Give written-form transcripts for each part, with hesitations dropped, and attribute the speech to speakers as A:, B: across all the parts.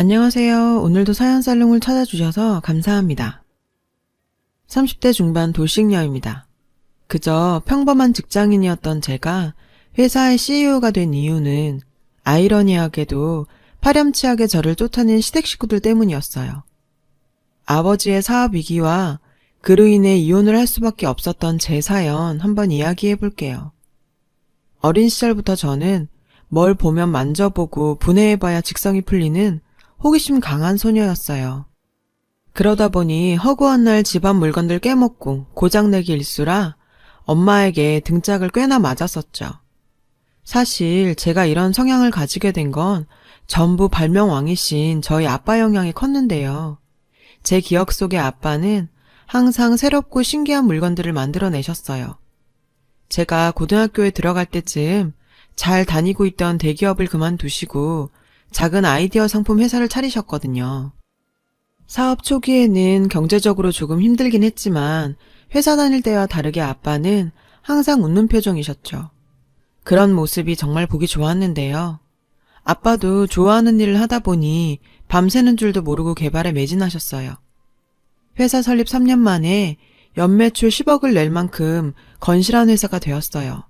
A: 안녕하세요. 오늘도 사연살롱을 찾아주셔서 감사합니다. 30대 중반 돌싱녀입니다. 그저 평범한 직장인이었던 제가 회사의 CEO가 된 이유는 아이러니하게도 파렴치하게 저를 쫓아낸 시댁 식구들 때문이었어요. 아버지의 사업 위기와 그로 인해 이혼을 할 수밖에 없었던 제 사연 한번 이야기해 볼게요. 어린 시절부터 저는 뭘 보면 만져보고 분해해봐야 직성이 풀리는 호기심 강한 소녀였어요. 그러다 보니 허구한 날 집안 물건들 깨먹고 고장내기 일수라 엄마에게 등짝을 꽤나 맞았었죠. 사실 제가 이런 성향을 가지게 된 건 전부 발명왕이신 저희 아빠 영향이 컸는데요. 제 기억 속의 아빠는 항상 새롭고 신기한 물건들을 만들어내셨어요. 제가 고등학교에 들어갈 때쯤 잘 다니고 있던 대기업을 그만두시고 작은 아이디어 상품 회사를 차리셨거든요. 사업 초기에는 경제적으로 조금 힘들긴 했지만 회사 다닐 때와 다르게 아빠는 항상 웃는 표정이셨죠. 그런 모습이 정말 보기 좋았는데요. 아빠도 좋아하는 일을 하다 보니 밤새는 줄도 모르고 개발에 매진하셨어요. 회사 설립 3년 만에 연매출 10억을 낼 만큼 건실한 회사가 되었어요.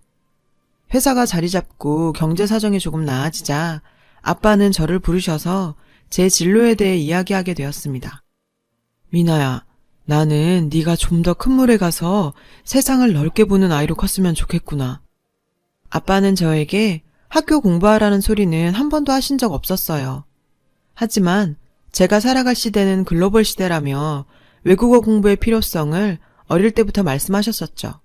A: 회사가 자리 잡고 경제 사정이 조금 나아지자 아빠는 저를 부르셔서 제 진로에 대해 이야기하게 되었습니다. 미나야, 나는 네가 좀 더 큰 물에 가서 세상을 넓게 보는 아이로 컸으면 좋겠구나. 아빠는 저에게 학교 공부하라는 소리는 한 번도 하신 적 없었어요. 하지만 제가 살아갈 시대는 글로벌 시대라며 외국어 공부의 필요성을 어릴 때부터 말씀하셨었죠.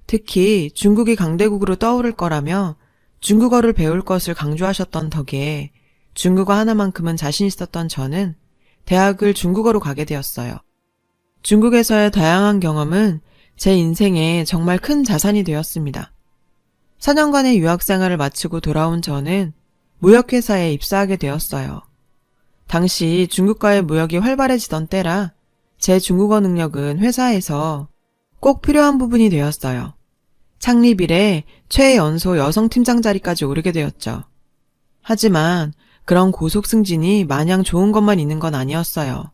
A: 특히 중국이 강대국으로 떠오를 거라며 중국어를 배울 것을 강조하셨던 덕에 중국어 하나만큼은 자신 있었던 저는 대학을 중국어로 가게 되었어요. 중국에서의 다양한 경험은 제 인생에 정말 큰 자산이 되었습니다. 4년간의 유학 생활을 마치고 돌아온 저는 무역회사에 입사하게 되었어요. 당시 중국과의 무역이 활발해지던 때라 제 중국어 능력은 회사에서 꼭 필요한 부분이 되었어요. 창립 이래 최연소 여성 팀장 자리까지 오르게 되었죠. 하지만 그런 고속 승진이 마냥 좋은 것만 있는 건 아니었어요.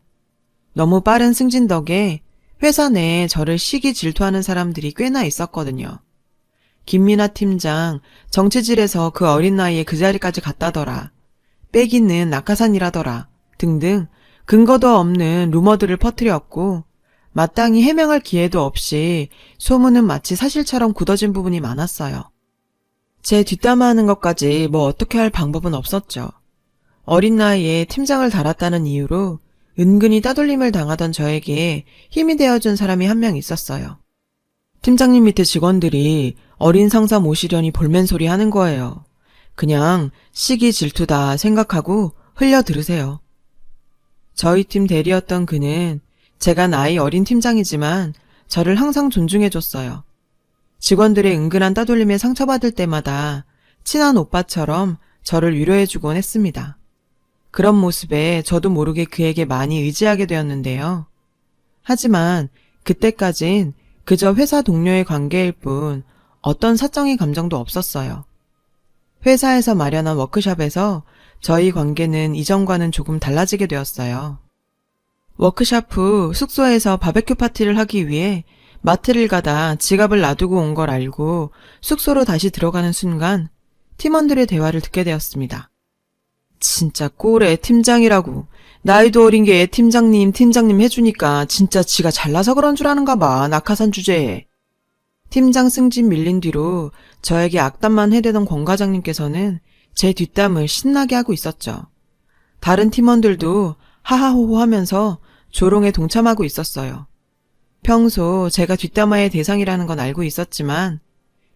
A: 너무 빠른 승진 덕에 회사 내에 저를 시기 질투하는 사람들이 꽤나 있었거든요. 김민아 팀장 정치질에서 그 어린 나이에 그 자리까지 갔다더라. 빼기는 낙하산이라더라. 등등 근거도 없는 루머들을 퍼뜨렸고 마땅히 해명할 기회도 없이 소문은 마치 사실처럼 굳어진 부분이 많았어요. 제 뒷담화하는 것까지 뭐 어떻게 할 방법은 없었죠. 어린 나이에 팀장을 달았다는 이유로 은근히 따돌림을 당하던 저에게 힘이 되어준 사람이 한 명 있었어요. 팀장님 밑에 직원들이 어린 상사 모시려니 볼멘소리 하는 거예요. 그냥 시기 질투다 생각하고 흘려 들으세요. 저희 팀 대리였던 그는 제가 나이 어린 팀장이지만 저를 항상 존중해줬어요. 직원들의 은근한 따돌림에 상처받을 때마다 친한 오빠처럼 저를 위로해주곤 했습니다. 그런 모습에 저도 모르게 그에게 많이 의지하게 되었는데요. 하지만 그때까진 그저 회사 동료의 관계일 뿐 어떤 사적인 감정도 없었어요. 회사에서 마련한 워크숍에서 저희 관계는 이전과는 조금 달라지게 되었어요. 워크숍 후 숙소에서 바베큐 파티를 하기 위해 마트를 가다 지갑을 놔두고 온 걸 알고 숙소로 다시 들어가는 순간 팀원들의 대화를 듣게 되었습니다. 진짜 꼴에 팀장이라고. 나이도 어린 게 팀장님 해주니까 진짜 지가 잘나서 그런 줄 아는가 봐. 낙하산 주제에. 팀장 승진 밀린 뒤로 저에게 악담만 해대던 권 과장님께서는 제 뒷담을 신나게 하고 있었죠. 다른 팀원들도 하하호호 하면서 조롱에 동참하고 있었어요. 평소 제가 뒷담화의 대상이라는 건 알고 있었지만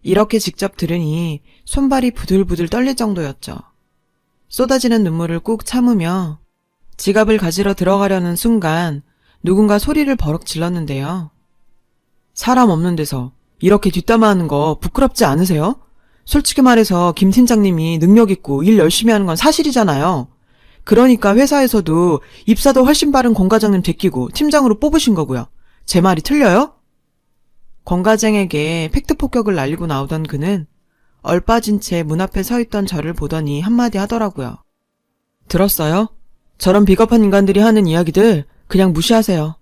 A: 이렇게 직접 들으니 손발이 부들부들 떨릴 정도였죠. 쏟아지는 눈물을 꾹 참으며 지갑을 가지러 들어가려는 순간 누군가 소리를 버럭 질렀는데요. 사람 없는 데서 이렇게 뒷담화하는 거 부끄럽지 않으세요? 솔직히 말해서 김 팀장님이 능력 있고 일 열심히 하는 건 사실이잖아요. 그러니까 회사에서도 입사도 훨씬 빠른 권 과장님 제끼고 팀장으로 뽑으신 거고요. 제 말이 틀려요? 권 과장에게 팩트 폭격을 날리고 나오던 그는 얼빠진 채 문 앞에 서 있던 저를 보더니 한마디 하더라고요. 들었어요? 저런 비겁한 인간들이 하는 이야기들 그냥 무시하세요.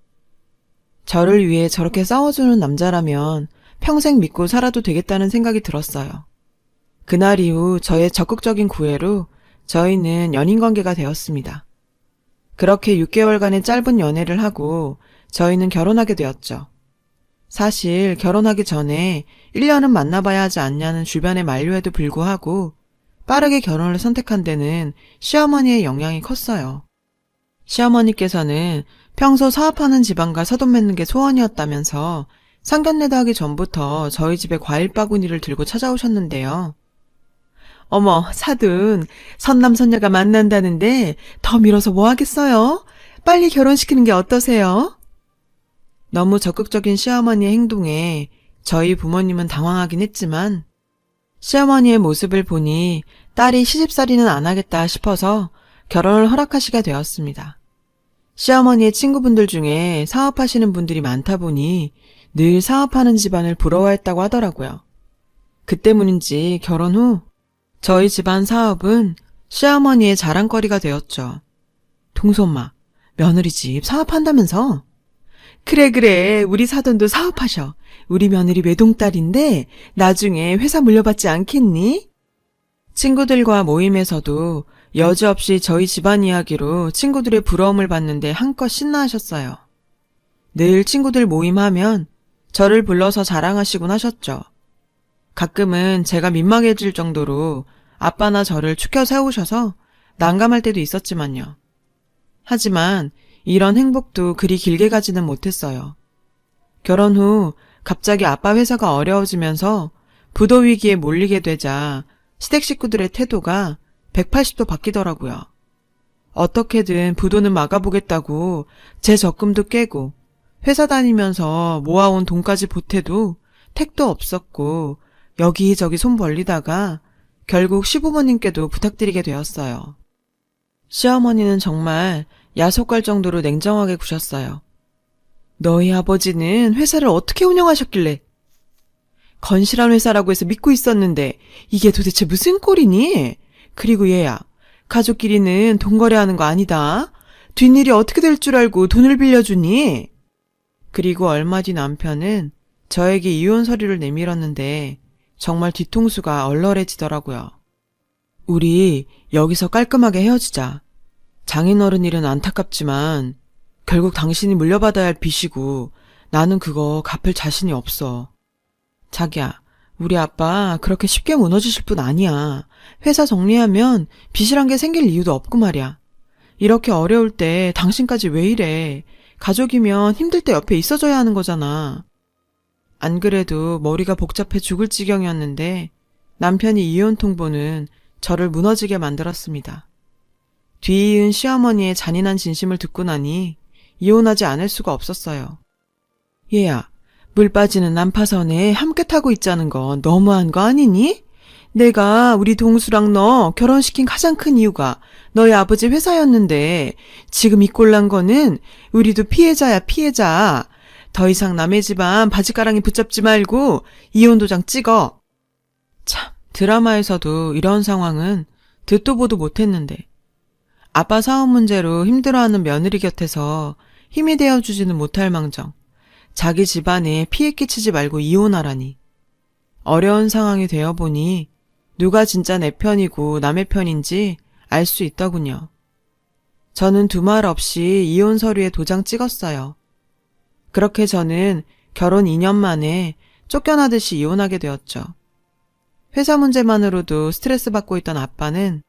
A: 저를 위해 저렇게 싸워주는 남자라면 평생 믿고 살아도 되겠다는 생각이 들었어요. 그날 이후 저의 적극적인 구애로 저희는 연인관계가 되었습니다. 그렇게 6개월간의 짧은 연애를 하고 저희는 결혼하게 되었죠. 사실 결혼하기 전에 1년은 만나봐야 하지 않냐는 주변의 만류에도 불구하고 빠르게 결혼을 선택한 데는 시어머니의 영향이 컸어요. 시어머니께서는 평소 사업하는 집안과 사돈 맺는 게 소원이었다면서 상견례도 하기 전부터 저희 집에 과일 바구니를 들고 찾아오셨는데요. 어머, 사돈, 선남선녀가 만난다는데 더 미뤄서 뭐 하겠어요? 빨리 결혼시키는 게 어떠세요? 너무 적극적인 시어머니의 행동에 저희 부모님은 당황하긴 했지만 시어머니의 모습을 보니 딸이 시집살이는 안 하겠다 싶어서 결혼을 허락하시게 되었습니다. 시어머니의 친구분들 중에 사업하시는 분들이 많다 보니 늘 사업하는 집안을 부러워했다고 하더라고요. 그 때문인지 결혼 후 저희 집안 사업은 시어머니의 자랑거리가 되었죠. 동소엄마, 며느리 집 사업한다면서? 그래, 우리 사돈도 사업하셔. 우리 며느리 외동딸인데 나중에 회사 물려받지 않겠니? 친구들과 모임에서도 여지없이 저희 집안 이야기로 친구들의 부러움을 받는데 한껏 신나하셨어요. 늘 친구들 모임하면 저를 불러서 자랑하시곤 하셨죠. 가끔은 제가 민망해질 정도로 아빠나 저를 추켜 세우셔서 난감할 때도 있었지만요. 하지만 이런 행복도 그리 길게 가지는 못했어요. 결혼 후 갑자기 아빠 회사가 어려워지면서 부도 위기에 몰리게 되자 시댁 식구들의 태도가 180도 바뀌더라고요. 어떻게든 부도는 막아보겠다고 제 적금도 깨고 회사 다니면서 모아온 돈까지 보태도 택도 없었고 여기저기 손 벌리다가 결국 시부모님께도 부탁드리게 되었어요. 시어머니는 정말 야속할 정도로 냉정하게 구셨어요. 너희 아버지는 회사를 어떻게 운영하셨길래? 건실한 회사라고 해서 믿고 있었는데 이게 도대체 무슨 꼴이니? 그리고 얘야, 가족끼리는 돈 거래하는 거 아니다. 뒷일이 어떻게 될 줄 알고 돈을 빌려주니? 그리고 얼마 뒤 남편은 저에게 이혼 서류를 내밀었는데 정말 뒤통수가 얼얼해지더라고요. 우리 여기서 깔끔하게 헤어지자. 장인어른 일은 안타깝지만 결국 당신이 물려받아야 할 빚이고 나는 그거 갚을 자신이 없어. 자기야, 우리 아빠 그렇게 쉽게 무너지실 분 아니야. 회사 정리하면 빚이란 게 생길 이유도 없고 말이야. 이렇게 어려울 때 당신까지 왜 이래. 가족이면 힘들 때 옆에 있어줘야 하는 거잖아. 안 그래도 머리가 복잡해 죽을 지경이었는데 남편이 이혼 통보는 저를 무너지게 만들었습니다. 뒤이은 시어머니의 잔인한 진심을 듣고 나니 이혼하지 않을 수가 없었어요. 얘야, 물 빠지는 난파선에 함께 타고 있자는 건 너무한 거 아니니? 내가 우리 동수랑 너 결혼시킨 가장 큰 이유가 너희 아버지 회사였는데 지금 이 꼴난 거는 우리도 피해자야, 피해자. 더 이상 남의 집안 바지가랑이 붙잡지 말고 이혼 도장 찍어. 참, 드라마에서도 이런 상황은 듣도 보도 못했는데 아빠 사업 문제로 힘들어하는 며느리 곁에서 힘이 되어주지는 못할 망정 자기 집안에 피해 끼치지 말고 이혼하라니. 어려운 상황이 되어보니 누가 진짜 내 편이고 남의 편인지 알 수 있더군요. 저는 두말 없이 이혼 서류에 도장 찍었어요. 그렇게 저는 결혼 2년 만에 쫓겨나듯이 이혼하게 되었죠. 회사 문제만으로도 스트레스 받고 있던 아빠는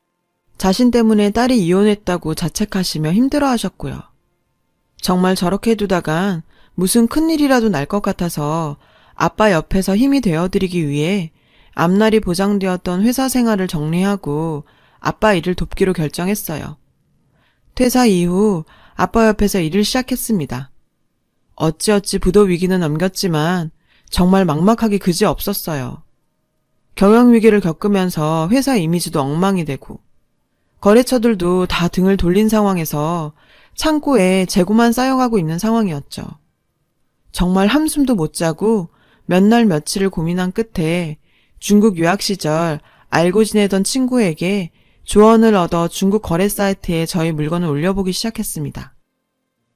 A: 자신 때문에 딸이 이혼했다고 자책하시며 힘들어하셨고요. 정말 저렇게 두다간 무슨 큰일이라도 날 것 같아서 아빠 옆에서 힘이 되어드리기 위해 앞날이 보장되었던 회사 생활을 정리하고 아빠 일을 돕기로 결정했어요. 퇴사 이후 아빠 옆에서 일을 시작했습니다. 어찌어찌 부도 위기는 넘겼지만 정말 막막하기 그지없었어요. 경영위기를 겪으면서 회사 이미지도 엉망이 되고 거래처들도 다 등을 돌린 상황에서 창고에 재고만 쌓여가고 있는 상황이었죠. 정말 한숨도 못 자고 몇 날 며칠을 고민한 끝에 중국 유학 시절 알고 지내던 친구에게 조언을 얻어 중국 거래 사이트에 저희 물건을 올려보기 시작했습니다.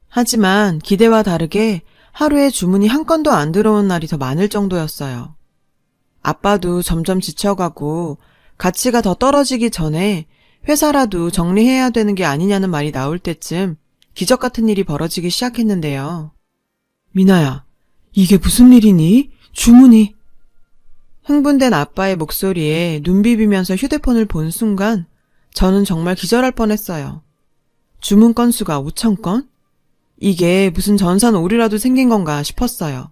A: 하지만 기대와 다르게 하루에 주문이 한 건도 안 들어온 날이 더 많을 정도였어요. 아빠도 점점 지쳐가고 가치가 더 떨어지기 전에 회사라도 정리해야 되는 게 아니냐는 말이 나올 때쯤 기적 같은 일이 벌어지기 시작했는데요. 미나야, 이게 무슨 일이니? 주문이. 흥분된 아빠의 목소리에 눈 비비면서 휴대폰을 본 순간 저는 정말 기절할 뻔했어요. 주문 건수가 5,000건? 이게 무슨 전산오류라도 생긴 건가 싶었어요.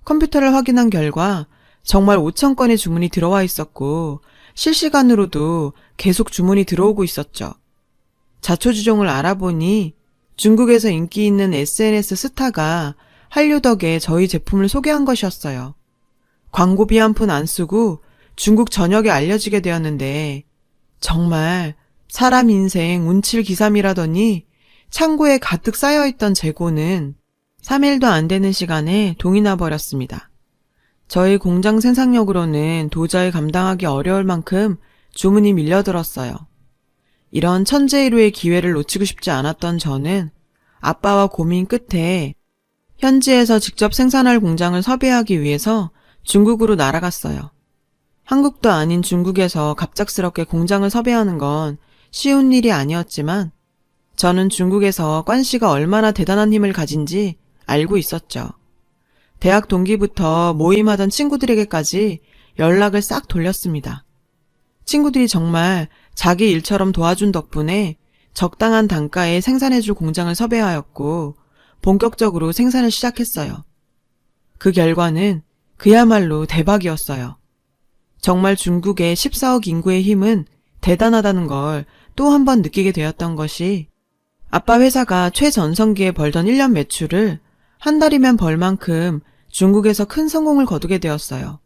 A: 컴퓨터를 확인한 결과 정말 5,000건의 주문이 들어와 있었고 실시간으로도 계속 주문이 들어오고 있었죠. 자초지종을 알아보니 중국에서 인기 있는 SNS 스타가 한류 덕에 저희 제품을 소개한 것이었어요. 광고비 한 푼 안 쓰고 중국 전역에 알려지게 되었는데 정말 사람 인생 운칠기삼이라더니 창고에 가득 쌓여있던 재고는 3일도 안 되는 시간에 동이 나버렸습니다. 저희 공장 생산력으로는 도저히 감당하기 어려울 만큼 주문이 밀려들었어요. 이런 천재일우의 기회를 놓치고 싶지 않았던 저는 아빠와 고민 끝에 현지에서 직접 생산할 공장을 섭외하기 위해서 중국으로 날아갔어요. 한국도 아닌 중국에서 갑작스럽게 공장을 섭외하는 건 쉬운 일이 아니었지만 저는 중국에서 관 씨가 얼마나 대단한 힘을 가진지 알고 있었죠. 대학 동기부터 모임하던 친구들에게까지 연락을 싹 돌렸습니다. 친구들이 정말 자기 일처럼 도와준 덕분에 적당한 단가에 생산해줄 공장을 섭외하였고 본격적으로 생산을 시작했어요. 그 결과는 그야말로 대박이었어요. 정말 중국의 14억 인구의 힘은 대단하다는 걸 또 한 번 느끼게 되었던 것이 아빠 회사가 최전성기에 벌던 1년 매출을 한 달이면 벌 만큼 중국에서 큰 성공을 거두게 되었어요.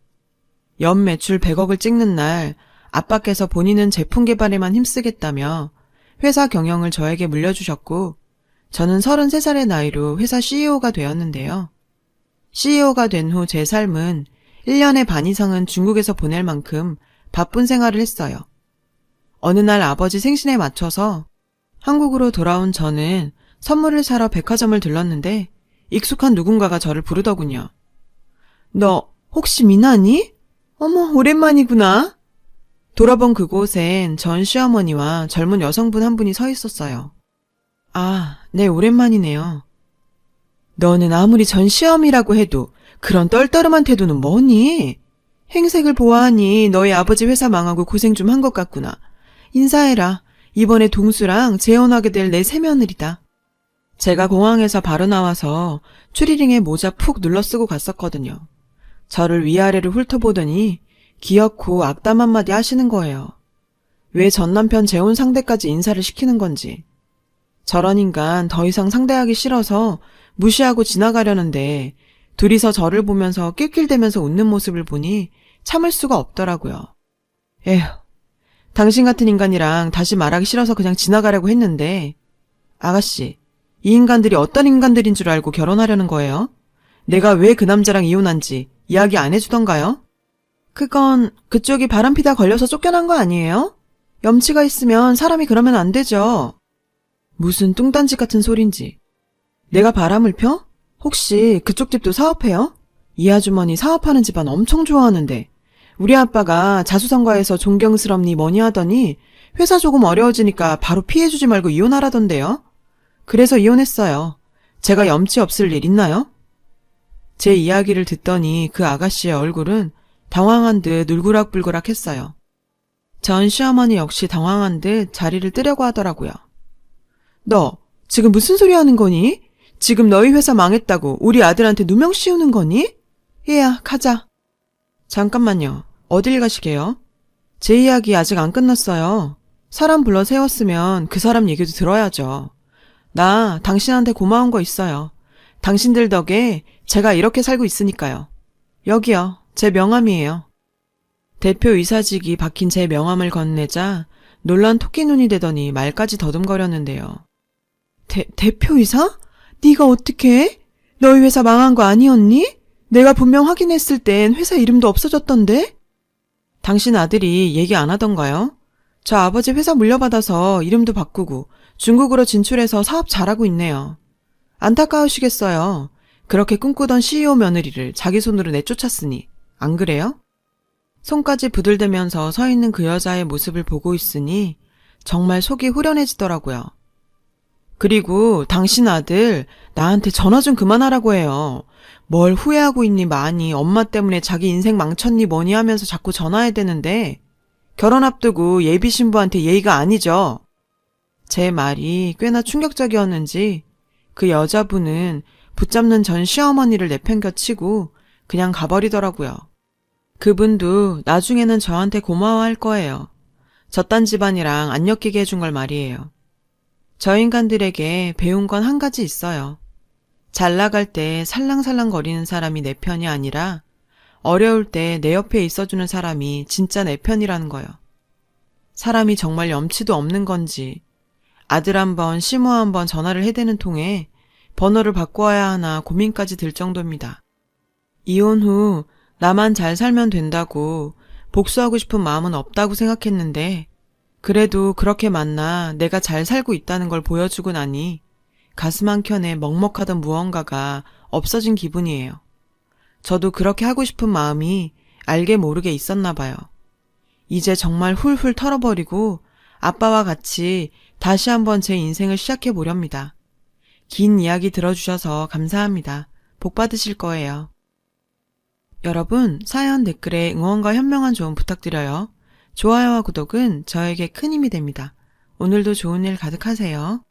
A: 연 매출 100억을 찍는 날 아빠께서 본인은 제품 개발에만 힘쓰겠다며 회사 경영을 저에게 물려주셨고 저는 33살의 나이로 회사 CEO가 되었는데요. CEO가 된 후 제 삶은 1년의 반 이상은 중국에서 보낼 만큼 바쁜 생활을 했어요. 어느 날 아버지 생신에 맞춰서 한국으로 돌아온 저는 선물을 사러 백화점을 들렀는데 익숙한 누군가가 저를 부르더군요. 너 혹시 미나니? 어머, 오랜만이구나. 돌아본 그곳엔 전 시어머니와 젊은 여성분 한 분이 서 있었어요. 아, 네, 오랜만이네요. 너는 아무리 전 시어미라고 해도 그런 떨떠름한 태도는 뭐니? 행색을 보아하니 너희 아버지 회사 망하고 고생 좀 한 것 같구나. 인사해라. 이번에 동수랑 재혼하게 될 내 새며느리다. 제가 공항에서 바로 나와서 추리링에 모자 푹 눌러쓰고 갔었거든요. 저를 위아래로 훑어보더니 기어코 악담 한마디 하시는 거예요. 왜 전남편 재혼 상대까지 인사를 시키는 건지. 저런 인간 더 이상 상대하기 싫어서 무시하고 지나가려는데 둘이서 저를 보면서 낄낄대면서 웃는 모습을 보니 참을 수가 없더라고요. 에휴, 당신 같은 인간이랑 다시 말하기 싫어서 그냥 지나가려고 했는데 아가씨, 이 인간들이 어떤 인간들인 줄 알고 결혼하려는 거예요? 내가 왜 그 남자랑 이혼한지 이야기 안 해주던가요? 그건 그쪽이 바람피다 걸려서 쫓겨난 거 아니에요? 염치가 있으면 사람이 그러면 안 되죠. 무슨 뚱딴짓 같은 소린지. 내가 바람을 펴? 혹시 그쪽 집도 사업해요? 이 아주머니 사업하는 집안 엄청 좋아하는데 우리 아빠가 자수성가해서 존경스럽니 뭐니 하더니 회사 조금 어려워지니까 바로 피해주지 말고 이혼하라던데요. 그래서 이혼했어요. 제가 염치 없을 일 있나요? 제 이야기를 듣더니 그 아가씨의 얼굴은 당황한 듯 울그락불그락 했어요. 전 시어머니 역시 당황한 듯 자리를 뜨려고 하더라고요. 너 지금 무슨 소리 하는 거니? 지금 너희 회사 망했다고 우리 아들한테 누명 씌우는 거니? 얘야, 가자. 잠깐만요. 어딜 가시게요? 제 이야기 아직 안 끝났어요. 사람 불러 세웠으면 그 사람 얘기도 들어야죠. 나 당신한테 고마운 거 있어요. 당신들 덕에 제가 이렇게 살고 있으니까요. 여기요. 제 명함이에요. 대표이사직이 박힌 제 명함을 건네자 놀란 토끼 눈이 되더니 말까지 더듬거렸는데요. 대표이사? 네가 어떻게 해? 너희 회사 망한 거 아니었니? 내가 분명 확인했을 땐 회사 이름도 없어졌던데? 당신 아들이 얘기 안 하던가요? 저 아버지 회사 물려받아서 이름도 바꾸고 중국으로 진출해서 사업 잘하고 있네요. 안타까우시겠어요. 그렇게 꿈꾸던 CEO 며느리를 자기 손으로 내쫓았으니. 안 그래요? 손까지 부들대면서 서 있는 그 여자의 모습을 보고 있으니 정말 속이 후련해지더라고요. 그리고 당신 아들 나한테 전화 좀 그만하라고 해요. 뭘 후회하고 있니 많이 엄마 때문에 자기 인생 망쳤니 뭐니 하면서 자꾸 전화해야 되는데 결혼 앞두고 예비 신부한테 예의가 아니죠. 제 말이 꽤나 충격적이었는지 그 여자분은 붙잡는 전 시어머니를 내팽겨치고 그냥 가버리더라고요. 그분도 나중에는 저한테 고마워할 거예요. 저딴 집안이랑 안 엮이게 해준 걸 말이에요. 저 인간들에게 배운 건 한 가지 있어요. 잘 나갈 때 살랑살랑 거리는 사람이 내 편이 아니라 어려울 때 내 옆에 있어주는 사람이 진짜 내 편이라는 거요. 사람이 정말 염치도 없는 건지 아들 한 번, 시모 한 번 전화를 해대는 통에 번호를 바꿔야 하나 고민까지 들 정도입니다. 이혼 후 나만 잘 살면 된다고 복수하고 싶은 마음은 없다고 생각했는데 그래도 그렇게 만나 내가 잘 살고 있다는 걸 보여주고 나니 가슴 한켠에 먹먹하던 무언가가 없어진 기분이에요. 저도 그렇게 하고 싶은 마음이 알게 모르게 있었나 봐요. 이제 정말 훌훌 털어버리고 아빠와 같이 다시 한번 제 인생을 시작해 보렵니다. 긴 이야기 들어주셔서 감사합니다. 복 받으실 거예요. 여러분, 사연 댓글에 응원과 현명한 조언 부탁드려요. 좋아요와 구독은 저에게 큰 힘이 됩니다. 오늘도 좋은 일 가득하세요.